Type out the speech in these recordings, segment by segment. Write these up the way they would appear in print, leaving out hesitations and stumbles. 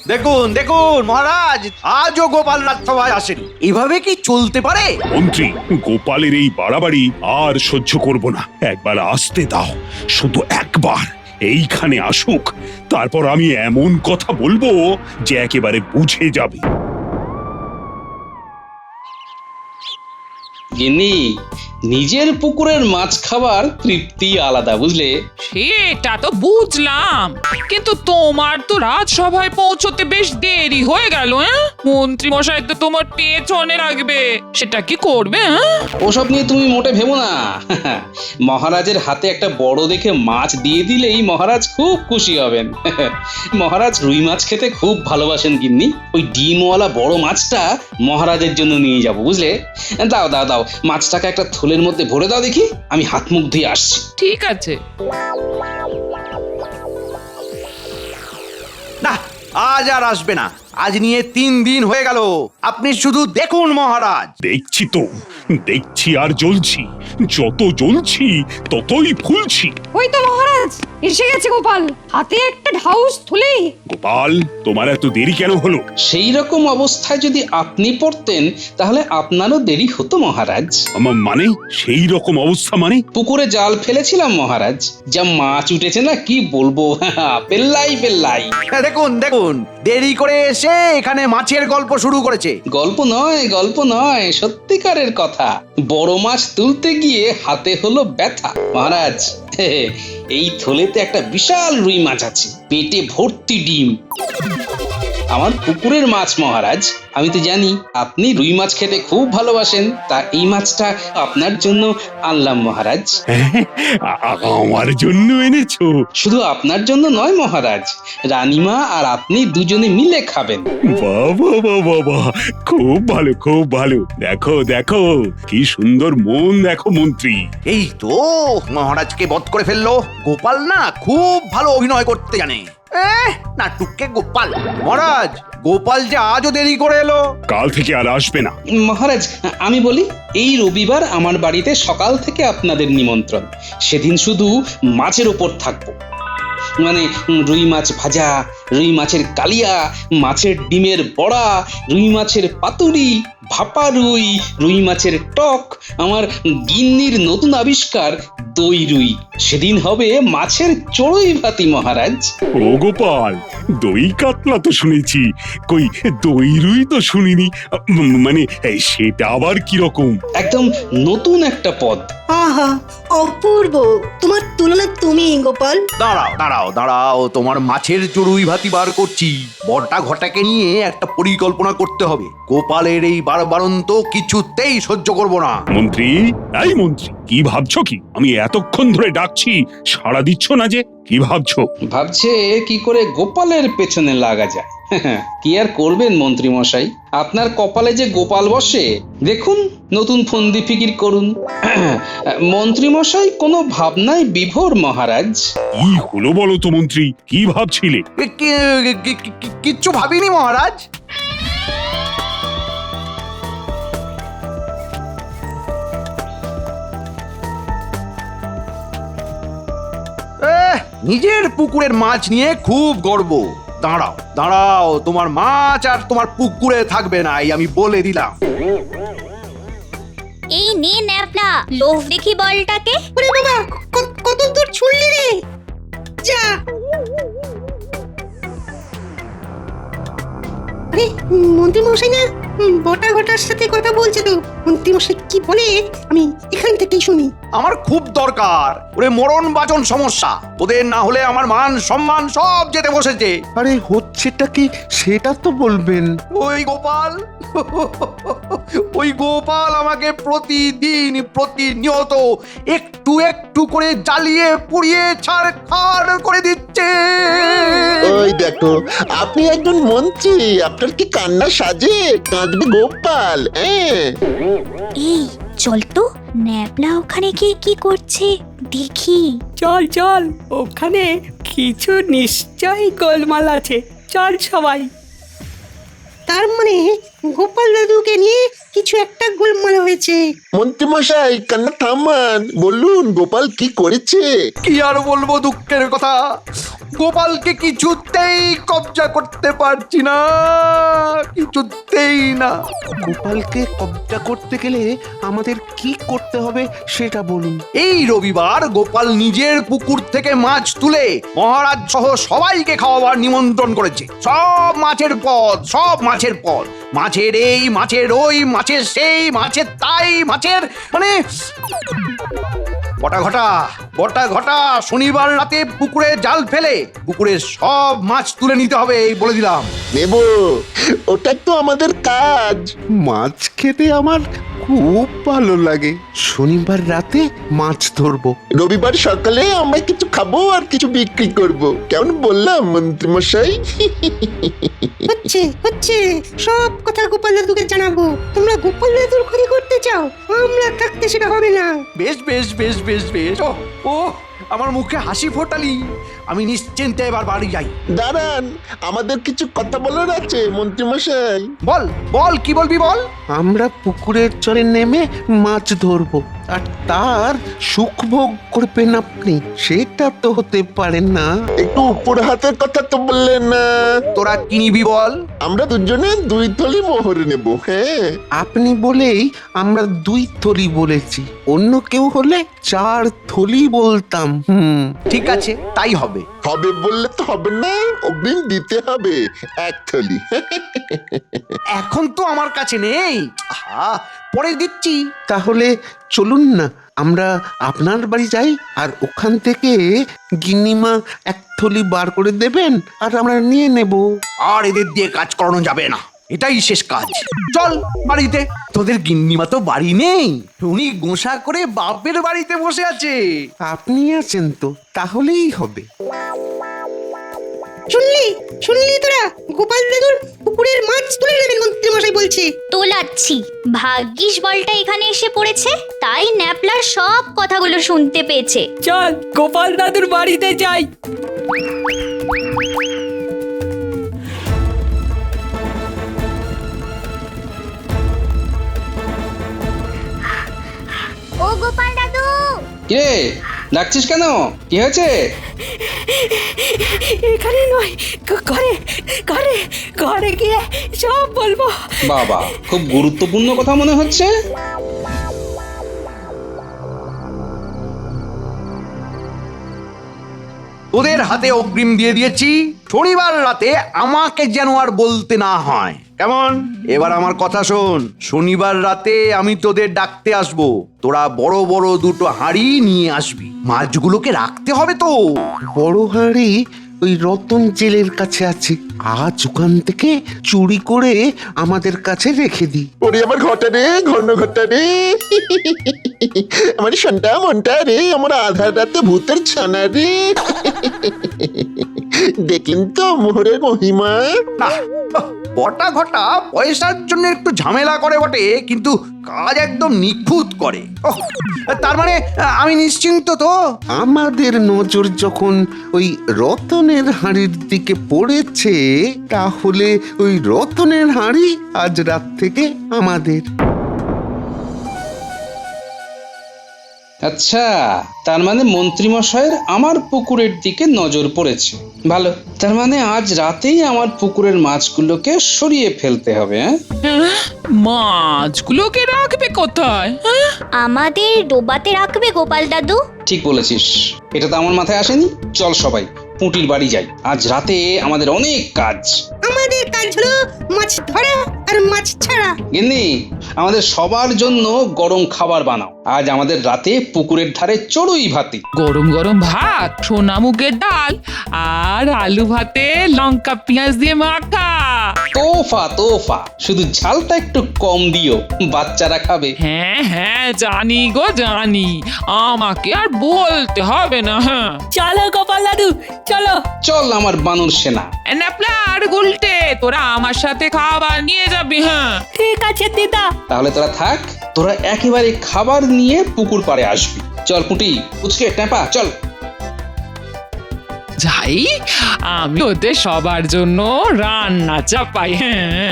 দেখুন দেখুন মহারাজ, আজও গোপাল রাজসভায় আসেনি। এভাবে কি চলতে পারে? মন্ত্রী, গোপালের এই বাড়াবাড়ি আর সহ্য করব না। একবার আসতে দাও, শুধু একবার এইখানে আসুক, তারপর আমি এমন কথা বলবো যে একেবারে বুঝে যাবে। গিন্নি, নিজের পুকুরের মাছ খাবার তৃপ্তি আলাদা, বুঝলে? সেটা তো বুঝলাম, কিন্তু তোমার তো রাজসভায় পৌঁছতে বেশ দেরি হয়ে গেল। মন্ত্রী মশাই তো তোমার পেছনে লাগবে, সেটা কি করবে? ওসব নিয়ে তুমি মোটে ভেবো না। মহারাজের হাতে একটা বড় দেখে মাছ দিয়ে দিলেই মহারাজ খুব খুশি হবেন। মহারাজ রুই মাছ খেতে খুব ভালোবাসেন গিন্নি। ওই ডিমওয়ালা বড় মাছটা মহারাজের জন্য নিয়ে যাব, বুঝলে? দাও দাও দাও, মাছটাকে একটা থলের মধ্যে ভরে দাও দেখি, আমি হাত মুখ ধুয়ে আসছি। ঠিক আছে। না, আজ আর আসবে না। আজ নিয়ে 3 দিন হয়ে গেল। আপনি শুধু দেখুন মহারাজ। দেখছি তো, দেখছি আর জ্বলছি। যত জ্বলছি ততই ফুলছি। ওই তো মহারাজ এসে গেছে গোপাল, হাতে একটা ঢাউস থলে। গোপাল, তোমার এত দেরি কেন হলো? সেই রকম অবস্থায় যদি আপনি পড়তেন তাহলে আপনারও দেরি হতো মহারাজ। মানে সেই রকম অবস্থা মানে? পুকুরে জাল ফেলেছিলাম মহারাজ, যা মাছ উঠেছে না কি বলবো। পেল্লাই পেল্লাই। দেখুন দেখুন, দেরি করে এসে এখানে মাছের গল্প শুরু করেছে। গল্প নয়, গল্প নয়, সত্যিকারের কথা। বড় মাছ তুলতে গিয়ে হাতে হলো ব্যথা মহারাজ। এই থলেতে একটা বিশাল রুই মাছ আছে, পেটে ভর্তি ডিম। আমার পুকুরের মাছ মহারাজ। আমি তো জানি আপনি রুই মাছ খেতে খুব ভালোবাসেন, তা এই মাছটা আপনার জন্য আনলাম মহারাজ। আমার জন্য এনেছো? শুধু আপনার জন্য নয় মহারাজ, রানীমা আর আপনি দুজনে মিলে খাবেন। বাবা বাবা বাবা, খুব ভালো খুব ভালো। দেখো দেখো কি সুন্দর মন, দেখো মন্ত্রী। এই তো মহারাজকে বধ করে ফেললো। গোপাল না খুব ভালো অভিনয় করতে জানে। নাটুকে গোপাল। মহারাজ, গোপাল যে আজও দেরি করে এলো। কাল থেকে আর আসবে না। মহারাজ, আমি বলি, এই রবিবার আমার বাড়িতে সকাল থেকে আপনাদের নিমন্ত্রণ। সেদিন শুধু মাছের ওপর থাকবো। মানে রুই মাছ ভাজা, রুই মাছের কালিয়া, মাছের ডিমের বড়া, রুই মাছের পাতুরি, ভাপা রুই, রুই মাছের টক, আমার গিন্নির নতুন আবিষ্কার দই রুই। সেদিন হবে মাছের চড়ুই ভাতি মহারাজ। ও গোপাল, দই কাতলা তো শুনেছি, কই দই রুই তো শুনিনি। মানে সেটা আবার কি রকম? একদম নতুন একটা পদ। আহা, অপূর্ব। তোমার তুলনা তুমি গোপাল। দাঁড়াও দাঁড়াও দাঁড়াও, তোমার মাছের চড়ুই ভাতি বার করছি। বড়টা ঘটাকে নিয়ে একটা পরিকল্পনা করতে হবে। গোপালের এই বারবারন্ত কিছুতেই সহ্য করব না। মন্ত্রী, এই মন্ত্রী, কি ভাবছো কি? আমি এতক্ষণ ধরে ডাকছি, সাড়া দিচ্ছ না যে? কি ভাবছো? ভাবছে কি করে গোপালের পেছনে লাগা যায়। কি আর করবেন মন্ত্রী মশাই, আপনার কপালে যে গোপাল বসে। দেখুন, নতুন ফন্দি ফিকির করুন। মন্ত্রী মশাই কোনো ভাবনায় বিভোর মহারাজ। কি হলো বলো তো মন্ত্রী, কি ভাবছিলে? কিচ্ছু ভাবিনি মহারাজ। নিজের পুকুরের মাছ নিয়ে খুব গর্ব। দাঁড়াও দাঁড়াও, তোমার মাছ আর তোমার পুকুরে থাকবে না, এই আমি বলে দিলাম। এই নে ন্যাপলা, লোভ দেখি বলটাকে। ওরে বাবা, কত দূর ছুড়লি রে? যা। আরে মন্ত্রী মশাই না বটা ঘটার সাথে কথা বলছে তো। মন্ত্রী মশাই কি বলে আমি এখান থেকেই শুনি। আমার খুব দরকার। ওরে মরণ বাচন সমস্যা। তোদের না হলে আমার মান সম্মান সব যেতে বসেছে। আরে হচ্ছেটা কি সেটা তো বলবেন। ওই গোপাল, ওই গোপাল আমাকে প্রতিদিন প্রতিনিয়ত একটু একটু করে জ্বালিয়ে পুড়িয়ে ছাড়খাড় করে দিচ্ছে। ওই দেখো, আপনি একজন মন্ত্রী, আপনার কি কান্না সাজে? কাঁদবে গোপাল? এই চল তো, ন্যাপলা ওখানে গিয়ে কি করছে দেখি। চল চল, ওখানে কিছু নিশ্চয়ই গোলমাল আছে। চল সবাই। তার মানে গোপাল দাদুকে নিয়ে কিছু একটা গোলমাল হয়েছে। মন্ত্রী মশাই কান্না থামান, বলুন গোপাল কি করেছে? কি আর বলবো দুঃখের কথা, গোপালকে কিছুতেই কবজা করতে পারছি না, কিছুতেই না। গোপালকে কবজা করতে গেলে আমাদের কি করতে হবে সেটা বলুন। এই রবিবার গোপাল নিজের পুকুর থেকে মাছ তুলে মহারাজ সহ সবাইকে খাওয়াবার নিমন্ত্রণ করেছে। সব মাছের পদ, সব মাছের পদ, মাছের এই, মাছের ওই, মাছের সেই, মাছের তাই, মাছের মানে বটা ঘটা শনিবার রাতে পুকুরে জাল ফেলে পুকুরের সব মাছ তুলে নিতে হবে, এই বলে দিলাম। নেব, ওটা তো আমাদের কাজ। মাছ খেতে আমার খুব ভালো লাগে। শনিবার রাতে মাছ ধরবো, রবিবার সকালে আমরা কিছু খাবো আর কিছু বিক্রি করব। কেমন বললাম মন্ত্রী মশাই? হচ্ছে সব কথা গোপাল দাদুকে জানাবো। তোমরা গোপাল দাদুর ক্ষতি করতে চাও, আমরা থাকতে সেটা হবে না। বেশ বেশ বেশ বেশ বেশ, ও আমার মুখে হাসি ফোটালি। আমি নিশ্চিন্তে এবার বাড়ি যাই। দাঁড়ান, আমাদের কিছু কথা বলার আছে মন্ত্রী মশাই। বল বল, কি বলবি বল। আমরা পুকুরের চরে নেমে মাছ ধরবো, আর তার সুখ ভোগ করবেন আপনি, সেটা তো হতে পারে না। একটু উপর হাতের কথা তো বললেন না। তোরা কি নিবি বল? আমরা দুজনে 2 থলি মোহর নেব। হ্যাঁ, আপনি বলেই আমরা 2 থলি বলেছি, অন্য কেউ হলে 4 থলি বলতাম। ঠিক আছে, তাই হবে। হবে বললে তো হবে না, অগ্রিম দিতে হবে 1 থলি। এখন তো আমার কাছে নেই, আহা, পরে দিচ্ছি। তাহলে চলুন না, আমরা আপনার বাড়ি যাই, আর ওখান থেকে গিন্নিমা 1 থলি বার করে দেবেন, আর আমরা নিয়ে নেব। আর এদের দিয়ে কাজ করানো যাবে না, এটাই শেষ কাজ। চল বাড়িতে। তোদের গিন্নিমা তো বাড়ি নেই, উনি গোসা করে বাপের বাড়িতে বসে আছে। আপনি আছেন তো, তাহলেই হবে। শুনলি তোরা, গোপাল দাদুর পুকুরের মাছ তুলে নেবেন মন্ত্রী মশাই বলছে। তোলাচ্ছি, ভাগ্যিস বলটা এখানে এসে পড়েছে, তাই ন্যাপলার সব কথাগুলো শুনতে পেয়েছে। চল গোপাল দাদুর বাড়িতে যাই। ও গোপাল দাদু! কিরে, ডাকছিস কেন? কি হয়েছে? এখানে নয়, ঘরে ঘরে ঘরে গিয়ে সব বলবো। বাবা, খুব গুরুত্বপূর্ণ কথা মনে হচ্ছে। তোদের হাতে অগ্রিম দিয়ে দিয়েছি, শনিবার রাতে আমাকে যেন আর বলতে না হয়, কেমন? এবার আমার কথা শোন, শনিবার রাতে আমি তোদের ডাকতে আসবো। তোরা বড় বড় 2টো হাঁড়ি নিয়ে আসবি, মাছগুলোকে রাখতে হবে তো। বড় হাঁড়ি ওই রতন জেলের কাছে আছে, আজ ওখান থেকে চুরি করে আমাদের কাছে রেখে দিই। ওরে আমার ঘটা রে, ঘন ঘটা রে, আমার সন্টা মনটা রে, আমার আধার রাতে ভূতের ছানা রে। দেখলেন তো মোহরের মহিমা। না, বটা ঘটা পয়সার জন্য একটু ঝামেলা করে বটে, কিন্তু কাজ একদম নিখুঁত করে। তার মানে আমি নিশ্চিন্ত তো। আমাদের নজর যখন ওই রতনের হাঁড়ির দিকে পড়েছে, তাহলে ওই রতনের হাঁড়ি আজ রাত থেকে আমাদের। আচ্ছা, তার মানে মন্ত্রী মশাইয়ের আমার পুকুরের দিকে নজর পড়েছে। ভালো, তার মানে আজ রাতেই আমার পুকুরের মাছগুলোকে সরিয়ে ফেলতে হবে। হ্যাঁ? মাছগুলোকে রাখবে কোথায়? হ্যাঁ? আমাদের ডোবাতে রাখবে গোপাল দাদু। ঠিক বলেছিস, এটা তো আমার মাথায় আসেনি। চল সবাই পুঁটির বাড়ি যাই, আজ রাতে আমাদের অনেক কাজ। আমাদের কাজ হলো মাছ ধরা আর মাছ ছাড়া। গিন্নি, আমাদের সবার জন্য গরম খাবার বানাও। আজ আমাদের রাতে পুকুরের ধারে চড়ুই ভাতি। গরম গরম ভাত, সোনা মুগের ডাল, আর আলু ভাতে লঙ্কা পেঁয়াজ দিয়ে মাখা। তোফা তোফা, শুধু ঝালটা একটু কম দিও, বাচ্চারা খাবে। হ্যাঁ হ্যাঁ, জানি গো জানি, আমাকে আর বলতে হবে না। হ্যাঁ চলো গোপাল দাদু, চলো। চল আমার বানর সেনা। ন্যাপলা আর গুলটে, তোরা আমার সাথে খাবার নিয়ে যাবি। হ্যাঁ ঠিক আছে দিদা। তাহলে তোরা থাক, তোরা একেবারে খাবার নিয়ে পুকুর পাড়ে আসবি। চল পুঁটি, উচকে ট্যাপা, চল। যাই, আমি ওদের সবার জন্য রান্না চাপাই। হ্যাঁ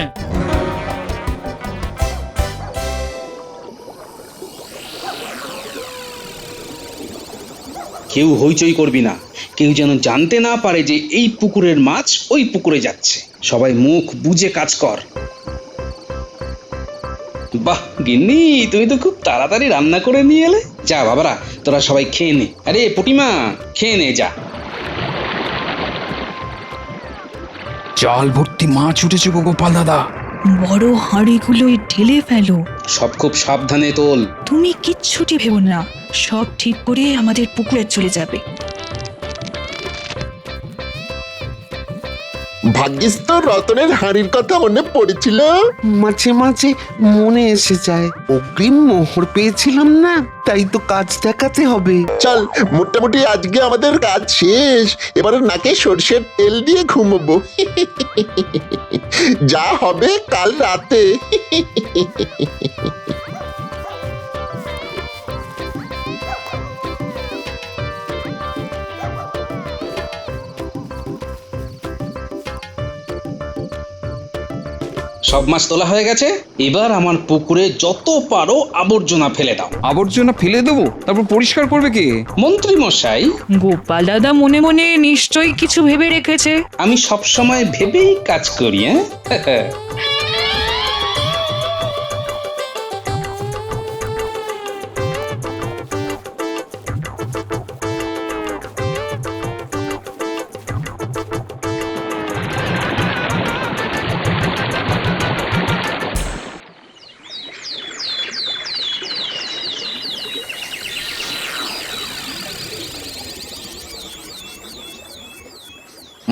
কেউ হইচই করবি না, কেউ যেন জানতে না পারে যে এই পুকুরের মাছ ওই পুকুরে যাচ্ছে। সবাই মুখ বুজে কাজ কর। বাহ গিন্নি, তুমি তো খুব তাড়াতাড়ি রান্না করে নিয়ে এলে। যা বাবারা, তোরা সবাই খেয়ে নে। আরে পুটিমা, খেয়ে নে যা। জাল ভর্তি মাছ উঠেছে গো গোপাল দাদা। বড় হাঁড়িগুলোই ঢেলে ফেলো। সব খুব সাবধানে তোল। তুমি কিচ্ছুটি ভেবো না, সব ঠিক করে আমাদের পুকুরে চলে যাবে। ভাগ্যিস তো রতনের হাঁড়ির কথা মনে পড়েছিল। মাঝে মাঝে মনে এসে যায়, অগ্রিম মোহর পেয়েছিলাম না, তাই তো কাজ দেখাতে হবে। চল, মোটামুটি আজকে আমাদের কাজ শেষ। এবারে নাকে সর্ষের তেল দিয়ে ঘুমবো। যা হবে কাল রাতে। সব মাছ তোলা হয়ে গেছে। এবার আমার পুকুরে যত পারো আবর্জনা ফেলে দাও। আবর্জনা ফেলে দেবো, তারপর পরিষ্কার করবে কে? মন্ত্রী মশাই, গোপাল দাদা মনে মনে নিশ্চয়ই কিছু ভেবে রেখেছে। আমি সব সময় ভেবেই কাজ করি। হ্যাঁ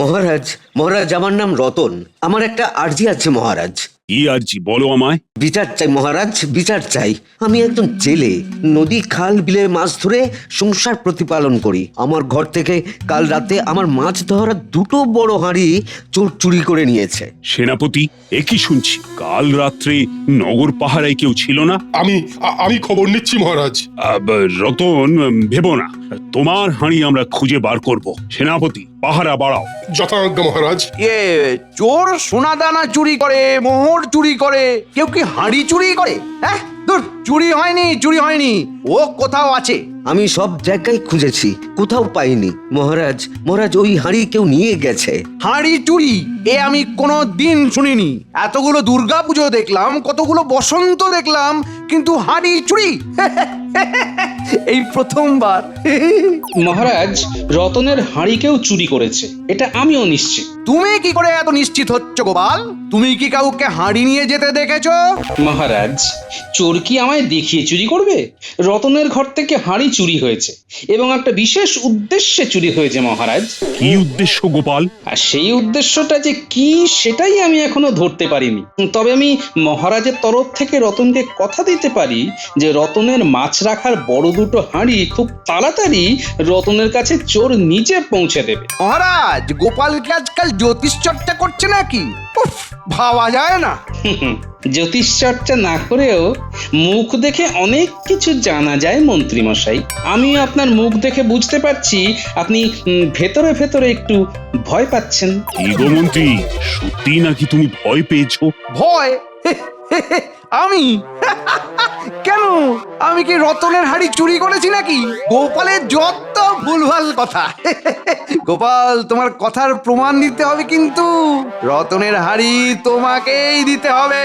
মহারাজ, মহারাজ, আমার নাম রতন। আমার একটা আর্জি আছে মহারাজ। কি আরজি বলো আমায়। বিচার চাই মহারাজ, বিচার চাই। আমি একজন জেলে, নদী খাল বিলে মাছ ধরে সংসার প্রতিপালন করি। আমার ঘর থেকে কাল রাতে আমার মাছ ধরা দুটো বড় হাঁড়ি চোর চুরি করে নিয়েছে। সেনাপতি, একই শুনছি কাল রাত্রে নগর পাহারায় কেউ ছিল না। আমি খবর নিচ্ছি মহারাজ। রতন, ভেবো না, তোমার হাঁড়ি আমরা খুঁজে বার করব। সেনাপতি, পাহারা বাড়াও। যথাজ্ঞা মহারাজ। চোর সোনা দানা চুরি করে, মোহর চুরি করে, কেউ কি হাঁড়ি চুরি করে? হ্যাঁ, ধুর, চুরি হয়নি, চুরি হয়নি, ও কোথাও আছে। আমি সব জায়গায় খুঁজেছি, কোথাও পাইনি মহারাজ। মহারাজ, ওই হাঁড়ি কেউ নিয়ে গেছে। হাঁড়ি চুরি এ আমি কোনো দিন শুনিনি। এতগুলো দুর্গাপুজো দেখলাম, কতগুলো বসন্ত দেখলাম, কিন্তু হাঁড়ি চুরি এই প্রথমবার। মহারাজ, রতনের হাঁড়ি কেউ চুরি করেছে, এটা আমিও নিশ্চিত। তুমি কি করে এত নিশ্চিত হচ্ছ গোপাল? তুমি কি কাউকে হাঁড়ি নিয়ে যেতে দেখেছো? মহারাজ, চোর কি আমায় দেখিয়ে চুরি করবে? রতনের ঘর থেকে হাঁড়ি চুরি হয়েছে এবং একটা বিশেষ উদ্দেশ্যে চুরি হয়েছে মহারাজ। কি উদ্দেশ্য গোপাল? আর সেই উদ্দেশ্যটা যে কি সেটাই আমি এখনো ধরতে পারিনি। তবে আমি মহারাজের তরফ থেকে রতনকে কথা দিতে পারি যে রতনের মাছ রাখার বড় দুটো হাঁড়ি খুব তাড়াতাড়ি রতনের কাছে চোর নিজে পৌঁছে দেবে। মহারাজ, গোপাল কি আজকাল জ্যোতিষ চর্চা করছে নাকি? উফ, ভাবা যায় না। জ্যোতিষ চর্চা না করেও মুখ দেখে অনেক কিছু জানা যায় মন্ত্রী মশাই। আমি আপনার মুখ দেখে বুঝতে পারছি আপনি ভেতরে ভেতরে একটু ভয় পাচ্ছেন। কি গো মন্ত্রী, সত্যি নাকি তুমি ভয় পেয়েছো? ভয়? আমি? কেন? আমি কি রতনের হাঁড়ি চুরি করেছি নাকি? গোপালের যত ভুলভাল কথা। গোপাল, তোমার কথার প্রমাণ দিতে হবে, কিন্তু রতনের হাঁড়ি তোমাকেই দিতে হবে।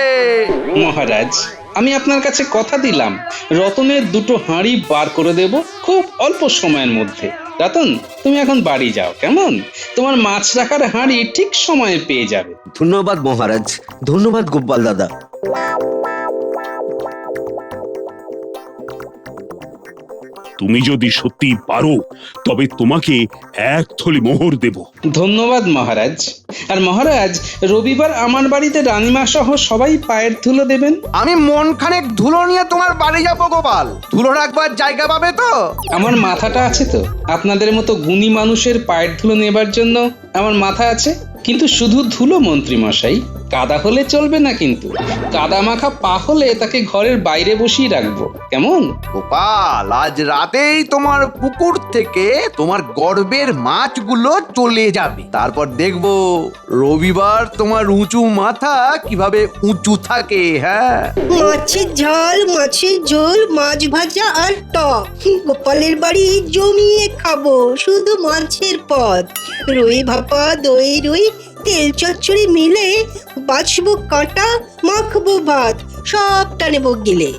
মহারাজ, আমি আপনার কাছে কথা দিলাম রতনের দুটো হাঁড়ি বার করে দেব খুব অল্প সময়ের মধ্যে। রতন, তুমি এখন বাড়ি যাও, কেমন? তোমার মাছ রাখার হাঁড়ি ঠিক সময়ে পেয়ে যাবে। ধন্যবাদ মহারাজ, ধন্যবাদ গোপাল দাদা। তুমি যদি সত্যি পারো তবে তোমাকে এক থলি মোহর দেব। ধন্যবাদ মহারাজ। আর মহারাজ, রবিবার আমার বাড়িতে রানীমা সহ সবাই পায়ের ধুলো দেবেন। আমি মন খানেক ধুলো নিয়ে তোমার বাড়ি যাবো গোপাল। ধুলো রাখবার জায়গা পাবে তো? আমার মাথাটা আছে তো? আপনাদের মতো গুণী মানুষের পায়ের ধুলো নেবার জন্য আমার মাথা আছে, কিন্তু শুধু ধুলো মন্ত্রী মশাই, কাদা হলে চলবে না, কিন্তু কাদা মাখা পা হলে তাকে ঘরের বাইরে বসিয়ে রাখবো, কেমন? গোপাল, আজ রাতেই তোমার পুকুর থেকে তোমার গর্বের মাছগুলো চলে যাবে। তারপর দেখবো রবিবার তোমার উঁচু মাথা কিভাবে উঁচু থাকে। হ্যাঁ, মাছের ঝাল, মাছের ঝোল, মাছ ভাজা আর টক। গোপালের বাড়ি জমিয়ে খাবো, শুধু মাছের পদ। রুই ভাপা, দই রুই, তেল চচ্চড়ি মিলে বাছবো কাঁটা, মাখবো ভাত, সবটা নেবো গিলে।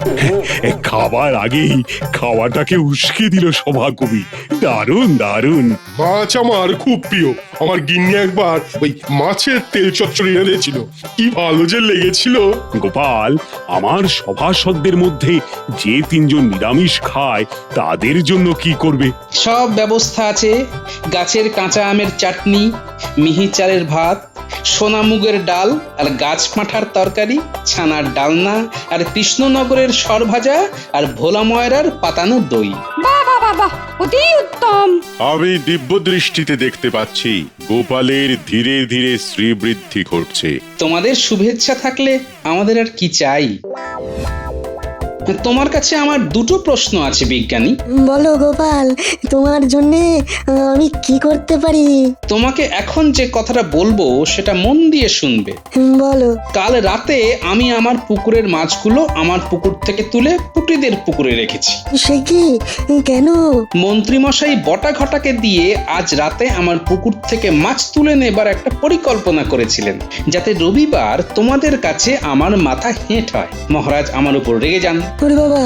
খাবার আগেই খাওয়াটাকে উস্কে দিল সভাকবি। দারুণ দারুণ। মাছ আমার খুব প্রিয়। আমার গিন্নি একবার ওই মাছের তেল চচ্চড়ি এনেছিল, কি ভালো যে লেগেছিল। গোপাল, আমার সভাসদদের মধ্যে যে 3 জন নিরামিষ খায় তাদের জন্য কি করবে? সব ব্যবস্থা আছে। গাছের কাঁচা আমের চাটনি, মিহি চালের ভাত, সোনা মুগের ডাল আর গাছ পাঁঠার তরকারি, ছানার ডালনা আর কৃষ্ণনগরের সরভাজা আর ভোলা ময়রার পাতানো দই। বাবা বাবা, অতি উত্তম। আমি দিব্য দৃষ্টিতে দেখতে পাচ্ছি গোপালের ধীরে ধীরে শ্রীবৃদ্ধি ঘটছে। তোমাদের শুভেচ্ছা থাকলে আমাদের আর কি চাই? তোমার কাছে আমার 2টো প্রশ্ন আছে বিজ্ঞানী। বলো গোপাল, তোমার জন্য আমি কি করতে পারি? তোমাকে এখন যে কথাটা বলবো সেটা মন দিয়ে শুনবে। বলো। কাল রাতে আমি আমার পুকুরের মাছগুলো আমার পুকুর থেকে তুলে পুটিদের পুকুরে রেখেছি। সে কি? কেন? মন্ত্রীমশাই বটা ঘটাকে দিয়ে আজ রাতে আমার পুকুর থেকে মাছ তুলে নেবার একটা পরিকল্পনা করেছিলেন, যাতে রবিবার তোমাদের কাছে আমার মাথা হেঁট হয়। মহারাজ আমার উপর রেগে যান। ওরে বাবা,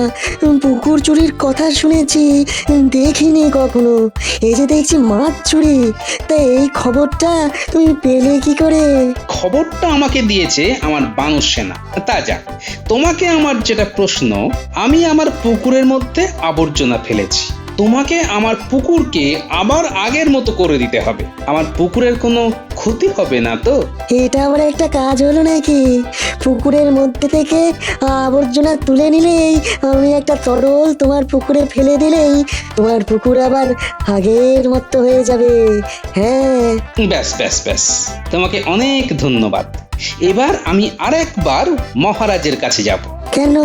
পুকুর চুরির কথা শুনেছি, দেখিনি কখনো। এই যে দেখছি মাছ চুরি, তা এই খবরটা তুমি পেলে কি করে? খবরটা আমাকে দিয়েছে আমার বানর সেনা। তা যাক, তোমাকে আমার যেটা প্রশ্ন, আমি আমার পুকুরের মধ্যে আবর্জনা ফেলেছি। তোমাকে আমার পুকুরকে আবার আগের মতো করে দিতে হবে। আমার পুকুরের কোনো ক্ষতি হবে না তো? এটা আবার একটা কাজ হলো নাকি? পুকুরের মধ্যে থেকে আবর্জনা তুলে নিলেই, আমি একটা তরল তোমার পুকুরে ফেলে দিলেই তোমার পুকুর আবার আগের মতো হয়ে যাবে। হ্যাঁ, ব্যাস ব্যাস ব্যাস, তোমাকে অনেক ধন্যবাদ। এবার আমি আরেকবার মহারাজের কাছে যাব। কেন?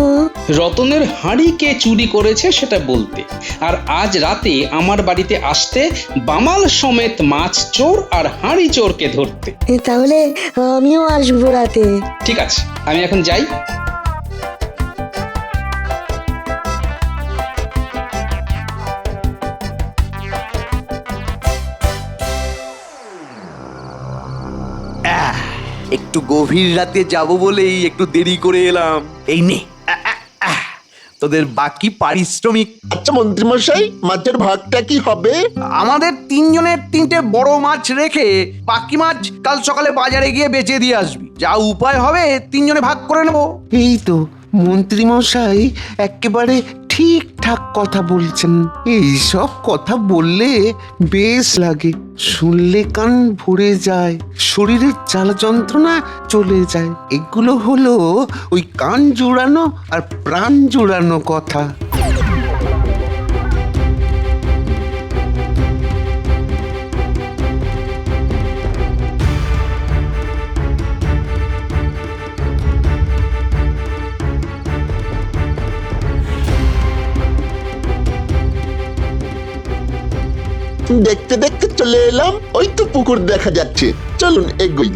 রতনের হাঁড়ি কে চুরি করেছে সেটা বলতে, আর আজ রাতে আমার বাড়িতে আসতে বামাল সমেত মাছ চোর আর হাঁড়ি চোরকে ধরতে। তাহলে আমিও আসবো রাতে। ঠিক আছে, আমি এখন যাই। একটু গভীর রাতে যাব বলেই একটু দেরি করে এলাম। এই নে, তোদের বাকি পারিশ্রমিক। আচ্ছা মন্ত্রীমশাই, মাছের ভাগটা কি হবে? আমাদের 3 জনের 3টে বড় মাছ রেখে বাকি মাছ কাল সকালে বাজারে গিয়ে বেচে দিয়ে আসবি। যা উপায় হবে 3 জনে ভাগ করে নেবো। এই তো মন্ত্রীমশাই একেবারে ঠিকঠাক কথা বলছেন। এইসব কথা বললে বেশ লাগে, শুনলে কান ভরে যায়, শরীরের জ্বালা যন্ত্রণা চলে যায়। এগুলো হলো ওই কান জোড়ানো আর প্রাণ জোড়ানো কথা। দেখতে দেখতে চলে এলাম, ওই তো পুকুর দেখা যাচ্ছে। চলুন এগোই।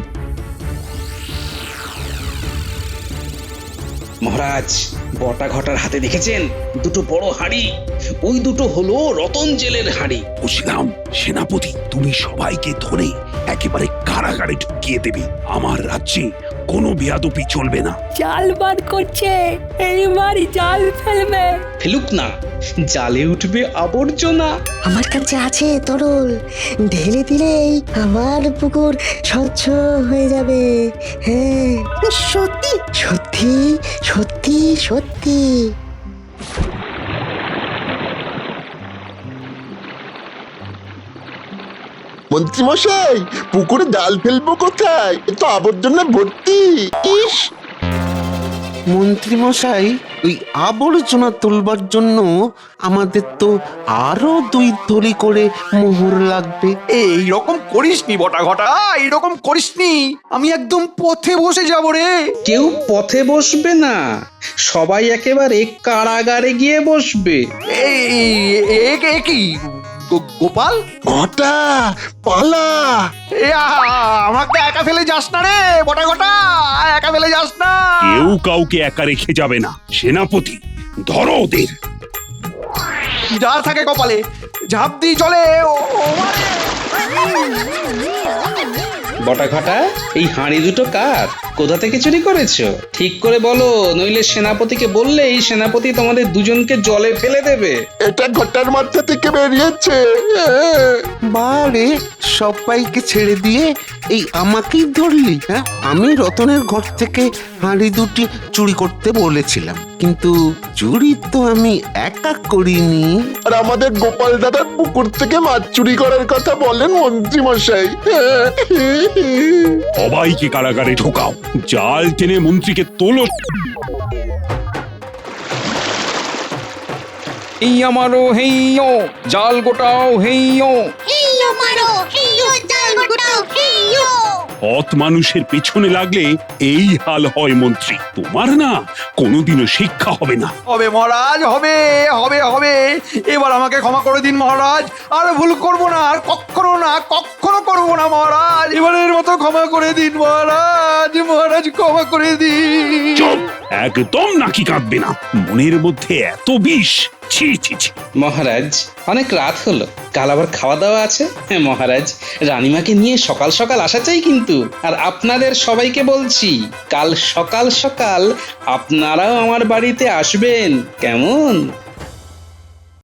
মহারাজ, বটা ঘটার হাতে দেখেছেন 2টো বড় হাঁড়ি? ওই 2টো হলো রতন জেলের হাঁড়ি। বুঝলাম সেনাপতি, তুমি সবাইকে ধরে একেবারে কারাগারে ঢুকিয়ে দেবে। আমার রাজ্যে কোনো বেয়াদবি চলবে না। জাল বার করছে, এইবার জাল ফেলবে। ফেলুক না, জালে উঠবে আবর্জনা। আমার কাছে আছে তরল, ঢেলে দিলেই আমার পুকুর স্বচ্ছ হয়ে যাবে। হ্যাঁ, সত্যি সত্যি সত্যি সত্যি। মন্ত্রীমশাই, পুকুরে জাল ফেলবো কোথায়? এ তো আবর্জনা ভর্তি। ইস! মন্ত্রী মশাই, ওই আবর্জনা তুলবার জন্য আমাদের তো আরো 2 থলি করে মোহর লাগবে। এইরকম করিসনি বটা ঘটা, এইরকম করিসনি, আমি একদম পথে বসে যাব রে। কেউ পথে বসবে না, সবাই একেবারে কারাগারে গিয়ে বসবে। এ কি গোপাল? ঘটা পালা। আমাকে একা ফেলে যাস না রে বটা ঘটা, একা ফেলে যাস না। কেউ কাউকে একা রেখে যাবে না। সেনাপতি, ধরো ওদের। যা থাকে কপালে ঝাঁপ দিয়ে চলে। বটা ঘটা, এই হাঁড়ি দুটো কার? কোথা থেকে চুরি করেছো? ঠিক করে বলো, নইলে সেনাপতিকে বললেই সেনাপতি তোমাদের দুজনকে জলে ফেলে দেবে। এটা ঘটার মাথা থেকে বেরিয়েছে। বারে, সবাইকে ছেড়ে দিয়ে এই আমাকেই ধরলি? হ্যাঁ, আমি রতনের ঘর থেকে হাঁড়ি 2টি চুরি করতে বলেছিলাম, কিন্তু চুরি তো আমি একা করিনি। আর আমাদের গোপাল দাদার পুকুর থেকে মাছ চুরি করার কথা বলেন মন্ত্রী মশাই। সবাইকে কারাগারে ঢোকাও, জাল টেনে মন্ত্রীকে তোলো। এই আমারও হেইয়ো, জাল গোটাও হেইয়ো। সৎ মানুষের পেছনে লাগলে এই হাল হয় মন্ত্রী। তোমার না কোনোদিনও শিক্ষা হবে না। হবে মহারাজ, হবে হবে হবে। এবার আমাকে ক্ষমা করে দিন মহারাজ, আর ভুল করব না, আর কখনো করব না মহারাজ। এবারের মতো ক্ষমা করে দিন মহারাজ, মহারাজ ক্ষমা করে দিন। চুপ, একদম নাকি কাঁদবে না। মনের মধ্যে এত বিষ! ছি ছি ছি। মহারাজ, অনেক রাত হলো, কাল আবার খাওয়া দাওয়া আছে। হ্যাঁ মহারাজ, রানীমাকে নিয়ে সকাল সকাল আসা চাই কিন্তু। আর আপনাদের সবাইকে বলছি, কাল সকাল সকাল আপনারাও আমার বাড়িতে আসবেন, কেমন?